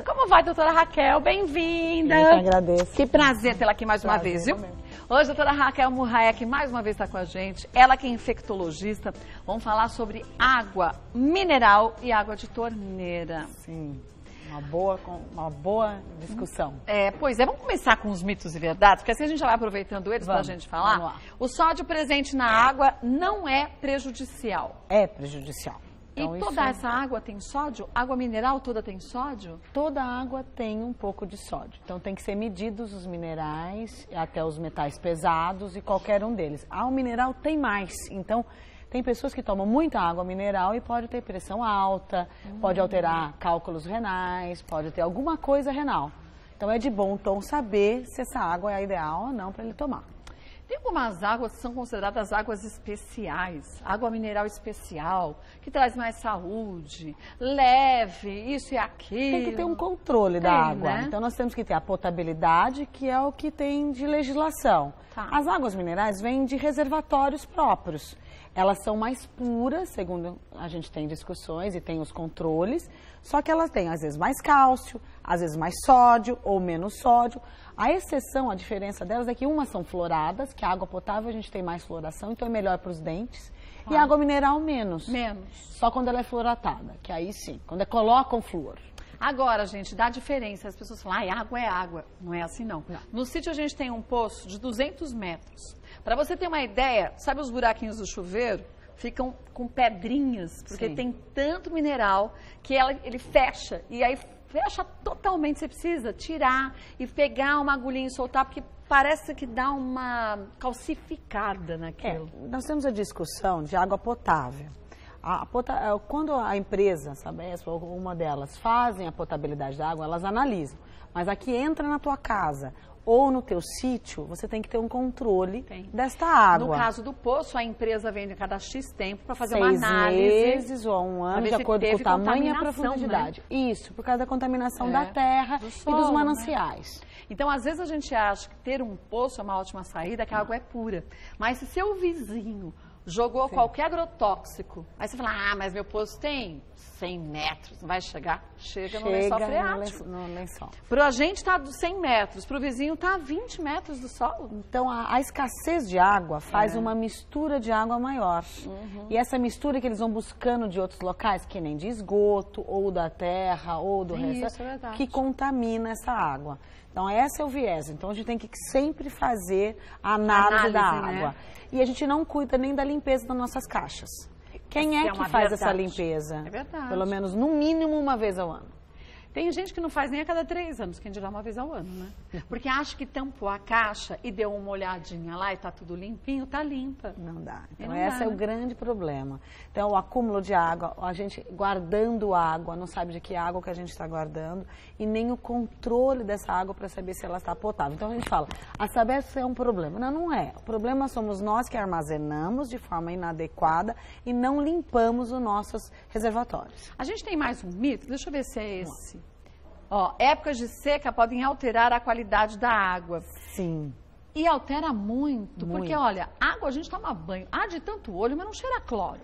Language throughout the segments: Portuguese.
Como vai, doutora Raquel? Bem-vinda. Eu que agradeço. Que prazer tê-la aqui mais uma vez, viu? Hoje, a doutora Raquel Murraek mais uma vez está com a gente. Ela que é infectologista. Vamos falar sobre água mineral e água de torneira. Sim, uma boa discussão. Pois é, vamos começar com os mitos e verdades, porque assim a gente já vai aproveitando eles para a gente falar. Vamos lá. O sódio presente na água não é prejudicial. É prejudicial. Então, e toda essa água tem sódio? Água mineral toda tem sódio? Toda água tem um pouco de sódio. Então tem que ser medidos os minerais, até os metais pesados e qualquer um deles. O mineral tem mais. Então tem pessoas que tomam muita água mineral e pode ter pressão alta, pode alterar cálculos renais, pode ter alguma coisa renal. Então é de bom tom saber se essa água é a ideal ou não para ele tomar. Tem algumas águas que são consideradas águas especiais, água mineral especial, que traz mais saúde, leve, isso e aquilo. Tem que ter um controle da água. Né? Então nós temos que ter a potabilidade, que é o que tem de legislação. Tá. As águas minerais vêm de reservatórios próprios. Elas são mais puras, segundo a gente tem discussões e tem os controles, só que elas têm às vezes mais cálcio, às vezes mais sódio ou menos sódio. A exceção, a diferença delas é que umas são floradas, que a água potável a gente tem mais floração, então é melhor para os dentes, e a água mineral menos. Só quando ela é fluoratada, que aí sim, quando colocam flúor. Agora, gente, dá diferença. As pessoas falam, água é água. Não é assim, não. No sítio a gente tem um poço de 200 metros. Para você ter uma ideia, sabe os buraquinhos do chuveiro? Ficam com pedrinhas, porque tem tanto mineral que ele fecha. E aí fecha totalmente. Você precisa tirar e pegar uma agulhinha e soltar, porque parece que dá uma calcificada naquilo. Nós temos a discussão de água potável. Quando a empresa, Sabesp ou uma delas, fazem a potabilidade da água, elas analisam. Mas aqui entra na tua casa ou no teu sítio, você tem que ter um controle desta água. No caso do poço, a empresa vem a cada X tempo para fazer uma 6 análise. meses ou 1 ano, de acordo com o tamanho e a profundidade. Né? Isso, por causa da contaminação da terra e dos mananciais. Né? Então, às vezes a gente acha que ter um poço é uma ótima saída, que a água é pura. Mas se seu vizinho jogou qualquer agrotóxico, aí você fala, mas meu poço tem 100 metros, não vai chegar? Chega no lençol freático. No lençol. Para gente está dos 100 metros, para o vizinho está a 20 metros do solo. Então, a escassez de água faz uma mistura de água maior. E essa mistura que eles vão buscando de outros locais, que nem de esgoto, ou da terra, ou do resto, que contamina essa água. Então, esse é o viés. Então, a gente tem que sempre fazer a análise da água. Né? E a gente não cuida nem da limpeza das nossas caixas. Quem é que faz essa limpeza? É verdade. Pelo menos, no mínimo, uma vez ao ano. Tem gente que não faz nem a cada 3 anos, quem dirá uma vez ao ano, né? Porque acha que tampou a caixa e deu uma olhadinha lá e tá tudo limpinho, tá limpa. Não dá. Então, esse é o grande problema. Então, o acúmulo de água, a gente guardando água, não sabe de que água que a gente está guardando e nem o controle dessa água para saber se ela está potável. Então, a gente fala, a Sabesp é um problema. Não, não é. O problema somos nós que armazenamos de forma inadequada e não limpamos os nossos reservatórios. A gente tem mais um mito, deixa eu ver se é esse. Épocas de seca podem alterar a qualidade da água. Sim. E altera muito, porque olha, água a gente toma banho, de tanto olho, mas não cheira a cloro.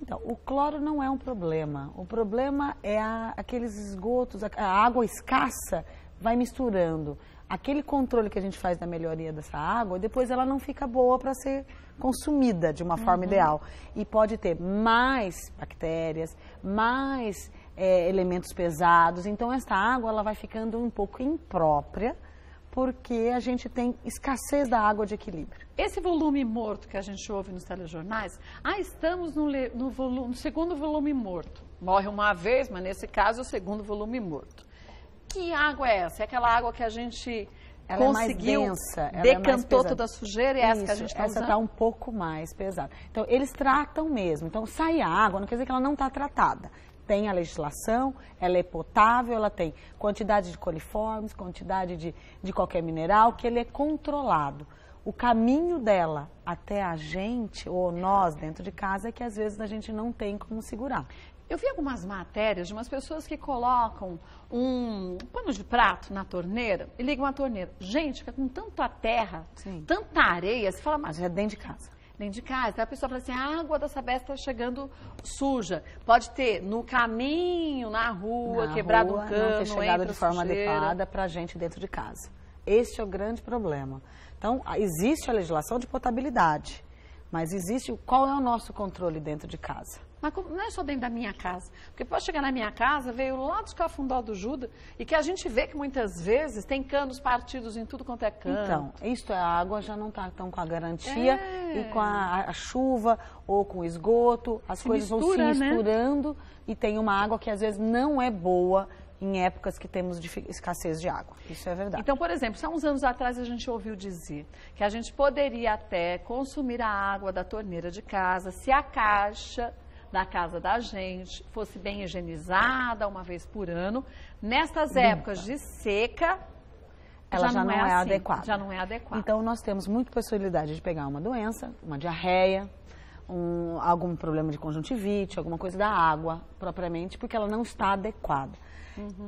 Então, o cloro não é um problema. O problema é aqueles esgotos, a água escassa vai misturando. Aquele controle que a gente faz da melhoria dessa água, depois ela não fica boa para ser consumida de uma forma ideal. E pode ter mais bactérias, mais elementos pesados. Então, essa água ela vai ficando um pouco imprópria, porque a gente tem escassez da água de equilíbrio. Esse volume morto que a gente ouve nos telejornais, estamos no segundo volume morto. Morre uma vez, mas nesse caso é o segundo volume morto. Que água é essa? É aquela água que a gente conseguiu, é mais densa, decantou toda a sujeira e essa que a gente está usando? Essa está um pouco mais pesada. Então, eles tratam mesmo. Então, sai a água, não quer dizer que ela não está tratada. Tem a legislação, ela é potável, ela tem quantidade de coliformes, quantidade de qualquer mineral, que ele é controlado. O caminho dela até a gente, ou nós dentro de casa, é que às vezes a gente não tem como segurar. Eu vi algumas matérias de umas pessoas que colocam um pano de prato na torneira e ligam a torneira. Gente, fica com tanta terra, tanta areia, você fala, mas é dentro de casa. dentro de casa. Aí a pessoa fala assim, a água da Sabesp está chegando suja. Pode ter no caminho, na rua, quebrado um cano, não ter chegado de forma sujeira. adequada para a gente dentro de casa. Este é o grande problema. Então, existe a legislação de potabilidade, mas existe qual é o nosso controle dentro de casa. Mas não é só dentro da minha casa. Porque pode chegar na minha casa, veio lá dos Cafundó do Juda, e que a gente vê que muitas vezes tem canos partidos em tudo quanto é cano. Então, isto a água já não está tão com a garantia e com a chuva ou com o esgoto, as coisas vão se misturando e tem uma água que às vezes não é boa em épocas que temos escassez de água. Isso é verdade. Então, por exemplo, há uns anos atrás a gente ouviu dizer que a gente poderia até consumir a água da torneira de casa se a caixa da casa da gente fosse bem higienizada uma vez por ano. Nestas épocas de seca, ela já não é assim, adequada. Já não é adequada. Então, nós temos muita possibilidade de pegar uma doença, uma diarreia, algum problema de conjuntivite, alguma coisa da água, propriamente, porque ela não está adequada.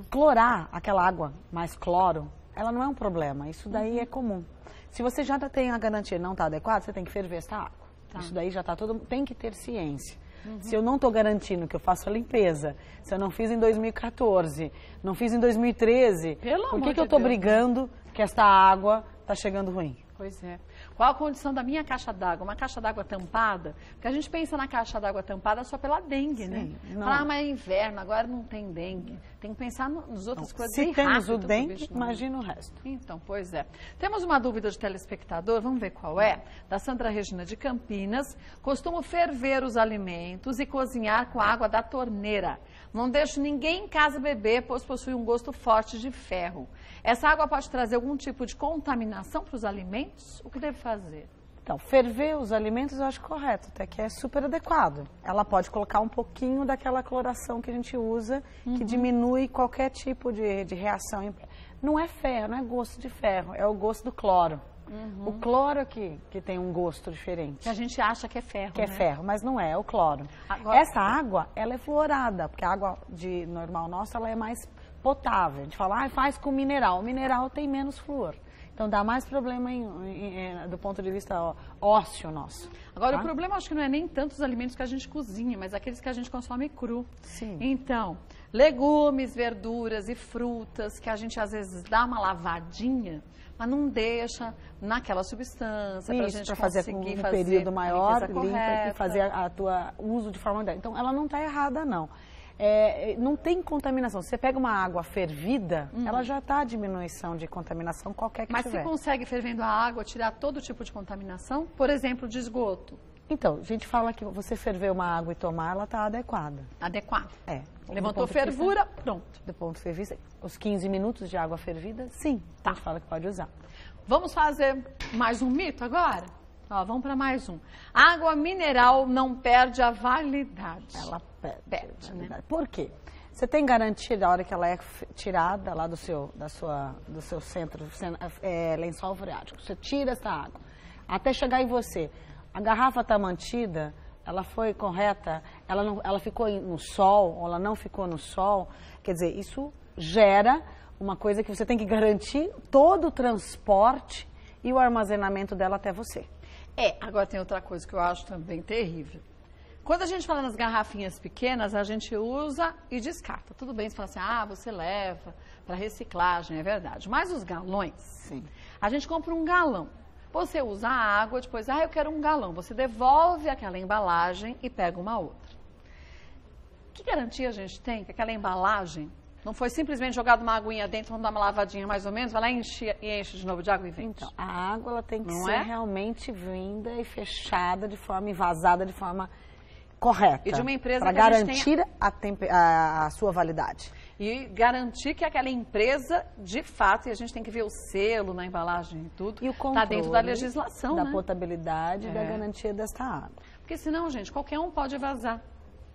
Clorar aquela água mais cloro, ela não é um problema, isso daí é comum. Se você já tem a garantia não está adequada, você tem que ferver essa água. Isso daí já está tem que ter ciência. Se eu não estou garantindo que eu faço a limpeza, se eu não fiz em 2014, não fiz em 2013, por que eu estou brigando que esta água está chegando ruim? Pois é. Qual a condição da minha caixa d'água? Uma caixa d'água tampada? Porque a gente pensa na caixa d'água tampada só pela dengue, né? Fala, mas é inverno, agora não tem dengue. Tem que pensar nas outras coisas. Se temos o dengue, imagina o resto. Então, pois é. Temos uma dúvida de telespectador, vamos ver qual é? Da Sandra Regina de Campinas. Costumo ferver os alimentos e cozinhar com a água da torneira. Não deixo ninguém em casa beber, pois possui um gosto forte de ferro. Essa água pode trazer algum tipo de contaminação para os alimentos? O que deve fazer? Então, ferver os alimentos eu acho correto, até que é super adequado. Ela pode colocar um pouquinho daquela cloração que a gente usa, que diminui qualquer tipo de reação. Não é ferro, não é gosto de ferro, é o gosto do cloro. O cloro que tem um gosto diferente. Que a gente acha que é ferro, Que é ferro, mas não é o cloro. Agora, essa água, ela é fluorada, porque a água normal nossa, ela é mais potável. A gente fala, faz com mineral. O mineral tem menos flúor. Então, dá mais problema do ponto de vista ósseo nosso. Agora, o problema acho que não é nem tanto os alimentos que a gente cozinha, mas aqueles que a gente consome cru. Sim. Então, legumes, verduras e frutas que a gente às vezes dá uma lavadinha, mas não deixa naquela substância para a gente fazer conseguir um fazer período maior, limpa e fazer uso de forma ideal. Então, ela não está errada, não. Não tem contaminação. Se você pega uma água fervida, ela já está a diminuição de contaminação qualquer que tiver. Mas você consegue, fervendo a água, tirar todo tipo de contaminação? Por exemplo, de esgoto? Então, a gente fala que você ferver uma água e tomar, ela está adequada. Adequada. Levantou fervura, pronto. Do ponto de vista, os 15 minutos de água fervida, sim, a gente fala que pode usar. Vamos fazer mais um mito agora? Vamos para mais um. Água mineral não perde a validade. Ela perde, né? Por quê? Você tem garantia da hora que ela é tirada lá do seu centro, lençol freático. Você tira essa água, até chegar em você. A garrafa está mantida, ela foi correta, ela ficou no sol, ou ela não ficou no sol. Quer dizer, isso gera uma coisa que você tem que garantir todo o transporte e o armazenamento dela até você. Agora tem outra coisa que eu acho também terrível. Quando a gente fala nas garrafinhas pequenas, a gente usa e descarta. Tudo bem, você fala assim, você leva para reciclagem, é verdade. Mas os galões, sim. A gente compra um galão. Você usa a água, depois, eu quero um galão. Você devolve aquela embalagem e pega uma outra. Que garantia a gente tem que aquela embalagem não foi simplesmente jogado uma aguinha dentro, vamos dar uma lavadinha mais ou menos, vai lá e enche de novo de água e vende? Então, a água ela tem que ser realmente vinda e fechada de forma, e vazada de forma correta. E de uma empresa para garantir a sua validade. E garantir que aquela empresa, de fato, e a gente tem que ver o selo na embalagem e tudo, e o controle está dentro da legislação, da potabilidade e da garantia desta água. Porque senão, gente, qualquer um pode vazar.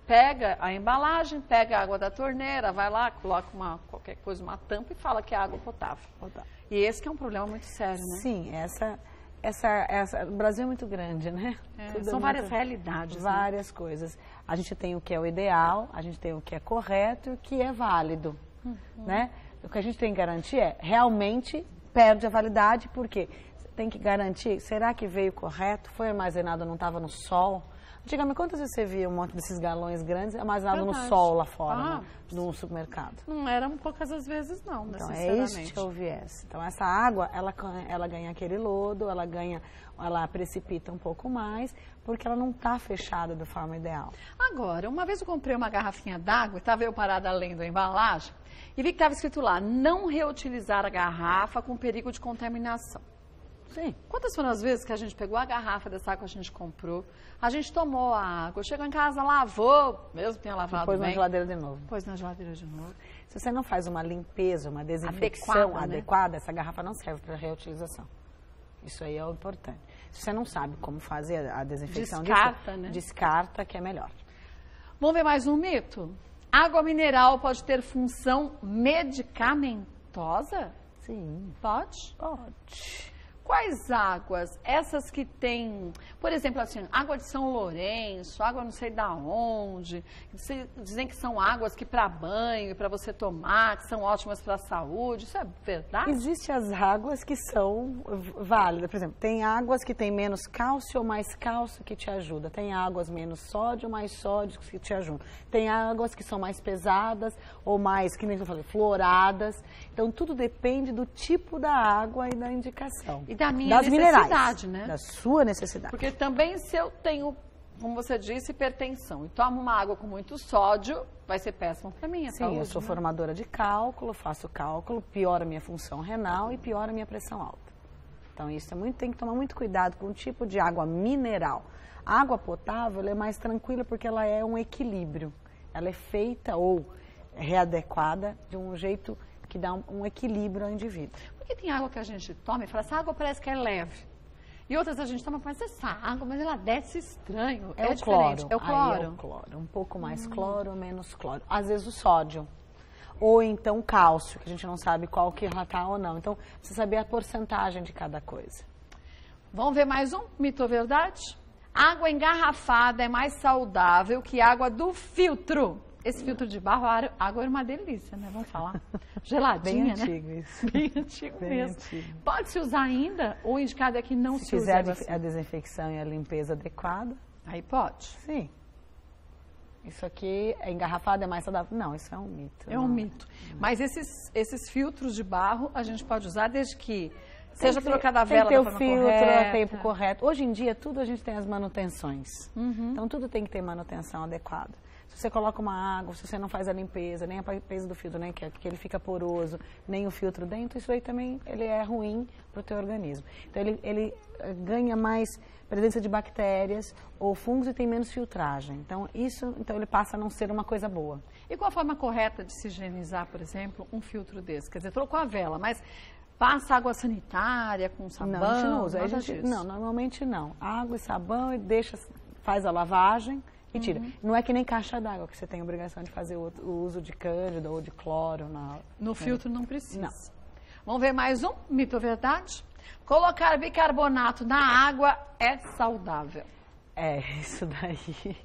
Pega a embalagem, pega a água da torneira, vai lá, coloca qualquer coisa, uma tampa e fala que é água potável. E esse que é um problema muito sério, né? Sim, o Brasil é muito grande, né? São várias realidades. Várias coisas. A gente tem o que é o ideal, a gente tem o que é correto e o que é válido, né? O que a gente tem que garantir realmente perde a validade, porque tem que garantir, será que veio correto? Foi armazenado, não estava no sol? Antigamente, quantas vezes você via um monte desses galões grandes armazenados no sol lá fora, né, no supermercado? Não eram poucas as vezes, não, então, sinceramente. É isso que é o viés. Então, essa água, ela ganha aquele lodo, ela precipita um pouco mais, porque ela não está fechada da forma ideal. Agora, uma vez eu comprei uma garrafinha d'água, estava eu parada lendo a embalagem, e vi que estava escrito lá, não reutilizar a garrafa com perigo de contaminação. Sim. Quantas foram as vezes que a gente pegou a garrafa dessa água que a gente comprou, a gente tomou a água, chegou em casa, lavou, mesmo que tenha lavado Pôs bem. na geladeira de novo. Pôs na geladeira de novo. Se você não faz uma limpeza, uma desinfecção adequada, essa garrafa não serve para reutilização. Isso aí é o importante. Se você não sabe como fazer a desinfecção descarta, né? Descarta, que é melhor. Vamos ver mais um mito? Água mineral pode ter função medicamentosa? Sim. Pode? Pode. Quais águas? Essas que tem, por exemplo, assim, água de São Lourenço, água não sei da onde. Dizem que são águas que para banho e para você tomar, que são ótimas para a saúde. Isso é verdade? Existem as águas que são válidas. Por exemplo, tem águas que tem menos cálcio ou mais cálcio que te ajuda. Tem águas menos sódio ou mais sódio que te ajudam. Tem águas que são mais pesadas ou mais, que nem eu falei, fluoradas. Então, tudo depende do tipo da água e da indicação. E da minha das necessidade, minerais, né? Da sua necessidade. Porque também se eu tenho, como você disse, hipertensão e tomo uma água com muito sódio, vai ser péssimo para mim. Sim, eu sou formadora de cálculo, faço cálculo, piora a minha função renal e piora a minha pressão alta. Então isso tem que tomar muito cuidado com o tipo de água mineral. A água potável ela é mais tranquila porque ela é um equilíbrio. Ela é feita ou readequada de um jeito que dá um equilíbrio ao indivíduo. Porque tem água que a gente toma e fala, essa água parece que é leve. E outras a gente toma, mas essa água, mas ela desce estranho. É o diferente. cloro. É o cloro. Aí é o cloro. Um pouco mais cloro, menos cloro. Às vezes o sódio. Ou então o cálcio, que a gente não sabe qual que ela tá ou não. Então, precisa saber a porcentagem de cada coisa. Vamos ver mais um? Mito ou verdade? Água engarrafada é mais saudável que água do filtro. Esse filtro de barro, a água era uma delícia, né? Vamos falar. Geladinha, bem antigo, né? Isso. Bem antigo bem mesmo. Antigo. Pode-se usar ainda? O indicado é que não se use fizer assim. a desinfecção e a limpeza adequada. Aí pode? Sim. Isso aqui é engarrafado, é mais saudável? Não, isso é um mito. É um mito. Mas esses filtros de barro a gente pode usar desde que seja trocada a vela tem que da ter o forma filtro correta. a tempo correto. Hoje em dia, tudo a gente tem as manutenções. Então, tudo tem que ter manutenção adequada. Se você coloca uma água, se você não faz a limpeza, nem a limpeza do filtro, né, que ele fica poroso, nem o filtro dentro, isso aí também ele é ruim para o teu organismo. Então, ele ganha mais presença de bactérias ou fungos e tem menos filtragem. Então, ele passa a não ser uma coisa boa. E qual a forma correta de se higienizar, por exemplo, um filtro desse? Quer dizer, trocou a vela, mas passa água sanitária com sabão? Não, a gente não usa. Disso. Não, normalmente não. Água e sabão e faz a lavagem e tira. Não é que nem caixa d'água, que você tem a obrigação de fazer o uso de cândida ou de cloro. No filtro não precisa. Não. Vamos ver mais um? Mito ou verdade? Colocar bicarbonato na água é saudável. É, isso daí.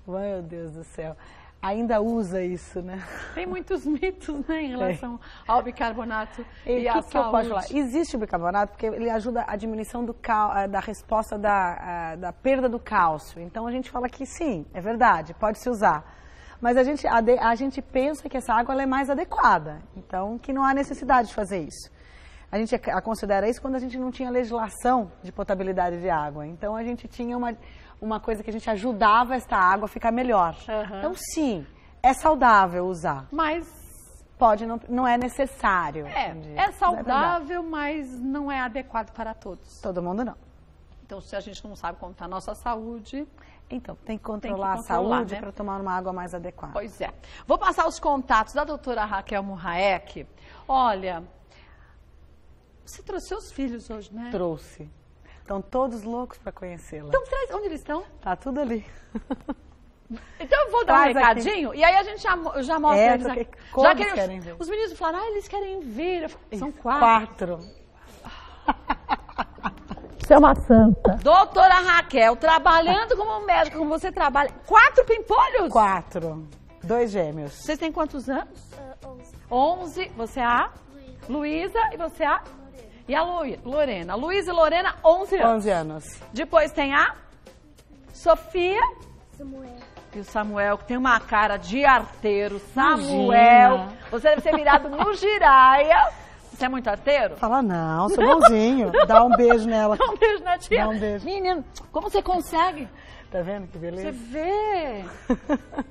Meu Deus do céu. Ainda usa isso, né? Tem muitos mitos, né, em relação ao bicarbonato e à saúde. Que eu posso falar? Existe o bicarbonato porque ele ajuda a diminuição da resposta da perda do cálcio. Então, a gente fala que sim, é verdade, pode se usar. Mas a gente pensa que essa água ela é mais adequada. Então, que não há necessidade de fazer isso. A gente considera isso quando a gente não tinha legislação de potabilidade de água. Então, a gente tinha uma coisa que a gente ajudava essa água a ficar melhor. Então, sim, é saudável usar. Mas não é necessário. É saudável, mas não é adequado para todos. Todo mundo não. Então, se a gente não sabe como está a nossa saúde... Então, tem que controlar a saúde, né, para tomar uma água mais adequada. Pois é. Vou passar os contatos da doutora Raquel Murraek. Olha, você trouxe seus filhos hoje, né? Trouxe. Estão todos loucos para conhecê-la. Então, onde eles estão? Tá tudo ali. Então, eu vou dar um recadinho e aí a gente já mostra eles aqui. Já que querem ver. Os meninos falaram, eles querem ver. São 4. Você é uma santa. Doutora Raquel, trabalhando como médica, como você trabalha. 4 pimpolhos? 4. 2 gêmeos. Vocês têm quantos anos? 11. Você é a? Luísa. E você é a? E a Lorena. Luiz e Lorena, 11 anos. 11 anos. Depois tem a Sofia. Samuel. E o Samuel, que tem uma cara de arteiro. Samuel, Imagina. você deve ser virado no giraia. Você é muito arteiro? Fala, não, sou bonzinho. Dá um beijo nela. Dá um beijo na tia. Dá um beijo. Menino, como você consegue? Tá vendo que Você beleza? vê.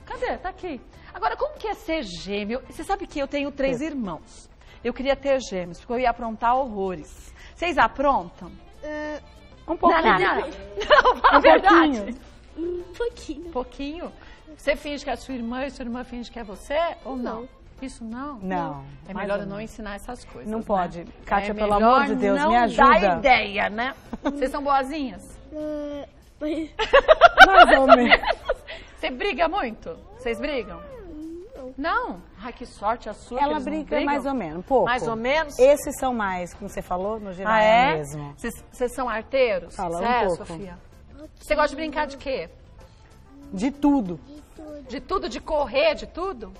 Cadê? Tá aqui. Agora, como que é ser gêmeo? Você sabe que eu tenho 3 irmãos. Eu queria ter gêmeos, porque eu ia aprontar horrores. Vocês aprontam? Um pouquinho. Não, fala a verdade. Um pouquinho. Pouquinho. Você finge que é a sua irmã e sua irmã finge que é você? Ou não? Isso não? Não. É mais melhor ou eu não menos. ensinar essas coisas. Não né? pode. Kátia, É pelo melhor amor de Deus, não me dá ajuda. ideia, né? Vocês são boazinhas? Mais ou menos. Você briga muito? Vocês brigam? Não? Ai, que sorte a sua. que Ela eles não briga brigam. mais ou menos, um pouco. Mais ou menos? Esses são mais, como você falou, no geral Ah, é? mesmo. Vocês são arteiros? Fala um Você é, pouco. Sofia? Você gosta de brincar de quê? De tudo. De tudo? De correr, de tudo?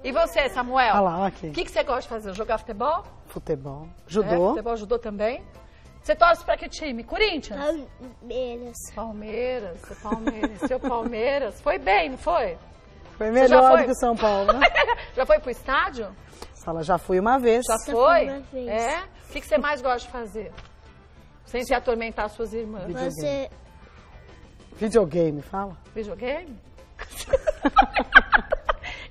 E você, Samuel? Olha lá, aqui. O que você gosta de fazer? Jogar futebol? Futebol. É, Judô. futebol, judô também? Você torce pra que time? Corinthians? Palmeiras. Palmeiras, seu Palmeiras. Foi bem, não foi? Foi já melhor foi? do que o São Paulo, né? Já foi pro estádio? Fala, já fui uma vez. Já Só foi? fui uma vez. É? O que você mais gosta de fazer? Sem se atormentar suas irmãs. Você. Videogame, fala. Videogame?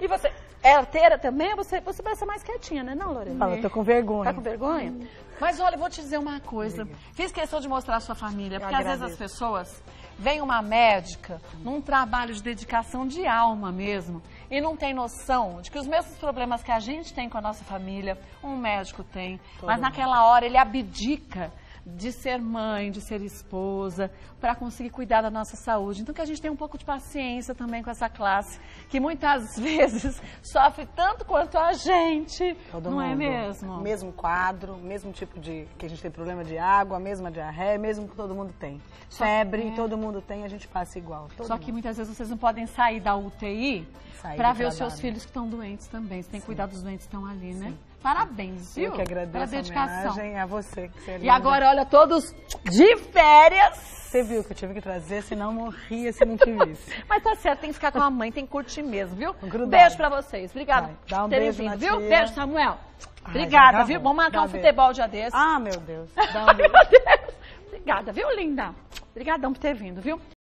E você? É arteira também? Você vai ser mais quietinha, né, não, Lorena? Fala, tô com vergonha. Tá com vergonha? Mas olha, eu vou te dizer uma coisa. Fiz questão de mostrar a sua família, porque às vezes as pessoas veem uma médica num trabalho de dedicação de alma mesmo e não tem noção de que os mesmos problemas que a gente tem com a nossa família, um médico tem. Mas naquela hora ele abdica de ser mãe, de ser esposa, para conseguir cuidar da nossa saúde. Então que a gente tenha um pouco de paciência também com essa classe, que muitas vezes sofre tanto quanto a gente, Todo não é mundo. mesmo? Mesmo quadro, mesmo tipo de... que a gente tem problema de água, mesma diarreia, mesmo que todo mundo tem. Febre, todo mundo tem, a gente passa igual. Todo Só que mundo. muitas vezes vocês não podem sair da UTI Sair para do ver os seus trabalho. filhos que estão doentes também. Você tem que cuidar dos doentes que estão ali, né? Parabéns, viu? Eu que agradeço Pela a dedicação. homenagem a você. Que você é E linda. agora, olha, todos de férias. Você viu que eu tive que trazer, senão morria se não te visse. Mas tá certo, tem que ficar com a mãe, tem que curtir mesmo, viu? Grudado. Beijo pra vocês. Obrigada Vai, dá um por terem beijo vindo, na viu? tia. Beijo, Samuel. Ai, Obrigada, já viu? bom. Vamos marcar Dá um beijo. futebol dia desse. Ah, meu Deus. Dá um beijo. Obrigada, viu, linda? Obrigadão por ter vindo, viu?